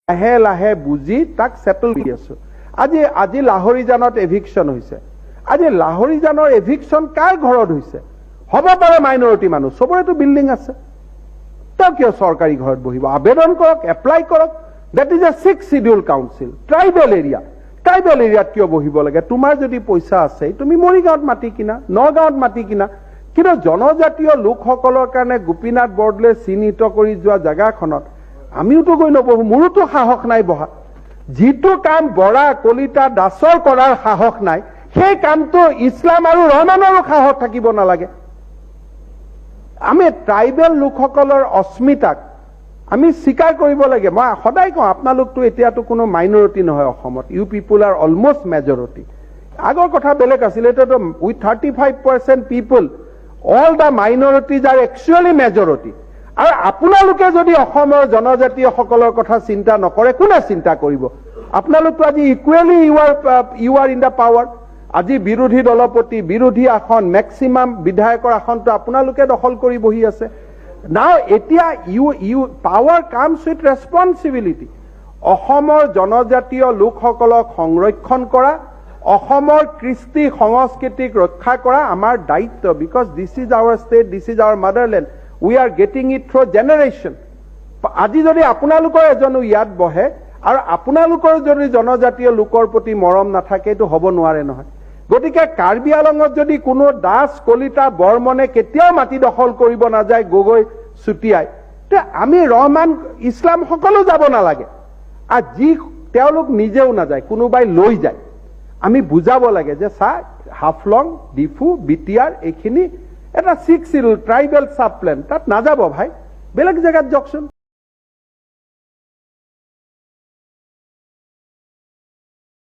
লাহে লাহে বুজি তাক সেটল কৰি আছো। আজি লাহৰীজানত এভিকশন হৈছে। আজি লাহৰীজানৰ এভিকশন কাৰ ঘৰত হৈছে? হ'ব পাৰে মাইনৰিটি মানুহ, সবৰেতো বিল্ডিং আছে। তেওঁ কিয় চৰকাৰী ঘৰত বহিব? আবেদন কৰক, এপ্লাই কৰক। That is a 6th schedule council, tribal area. Tribal এৰিয়াত কিয় বহিব লাগে? তোমাৰ যদি পইচা আছে তুমি মৰিগাঁৱত মাটি কিনা, নগাঁৱত মাটি কিনা। কিন্তু জনজাতীয় লোকসকলৰ কাৰণে গোপীনাথ বৰদলৈ চিহ্নিত কৰি যোৱা জেগাখনত আমিওতো গৈ নবহো, মোৰোতো সাহস নাই বহা। যিটো কাম বৰা, কলিতা, দাসৰ কৰাৰ সাহস নাই, সেই কামটো ইছলাম আৰু ৰহমানৰো সাহস থাকিব নালাগে। আমি ট্ৰাইবেল লোকসকলৰ অস্মিতাক আমি স্বীকাৰ কৰিব লাগে। মই সদায় কওঁ, আপোনালোকতো এতিয়াতো কোনো মাইনৰিটি নহয় অসমত, you people are almost majority. আগৰ কথা বেলেগ আছিল, এতিয়াতো with 35% people, all the minorities are actually majority. আৰু আপোনালোকে যদি অসমৰ জনজাতীয়সকলৰ কথা চিন্তা নকৰে, কোনে চিন্তা কৰিব? আপোনালোকতো আজি equally you are in the power. আজি বিৰোধী দলপতি, বিৰোধী আসন, মেক্সিমাম বিধায়কৰ আসনটো আপোনালোকে দখল কৰি বহি আছে। নাও এতিয়া পাৱাৰ কামছ উইথ ৰেছপনচিবিলিটি। অসমৰ জনজাতীয় লোকসকলক সংৰক্ষণ কৰা, অসমৰ কৃষ্টি সংস্কৃতিক ৰক্ষা কৰা আমাৰ দায়িত্ব। Because this is our state, this is our motherland, we are getting it through generation. আজি যদি আপোনালোকৰ এজনো ইয়াত বহে আৰু আপোনালোকৰ যদি জনজাতীয় লোকৰ প্ৰতি মৰম নাথাকে, এইটো হ'ব নোৱাৰে নহয়। গতিকে কাৰ্বি আলঙত যদি কোনো দাস, কলিতা, বৰ্মনে কেতিয়াও মাটি দখল কৰিব নাযায়, গগৈ, চুটিয়াই, তে আমি ৰহমান, ইছলাম সকলো যাব নালাগে। আৰু যি তেওঁলোক নিজেও নাযায়, কোনোবাই লৈ যায়, আমি বুজাব লাগে যে চা, হাফলং, ডিফু, বিটিয়াৰ এইখিনি এটা 6th শিডিউল ট্ৰাইবেল চাব প্লেন, তাত নাযাব ভাই, বেলেগ জেগাত যাওকচোন।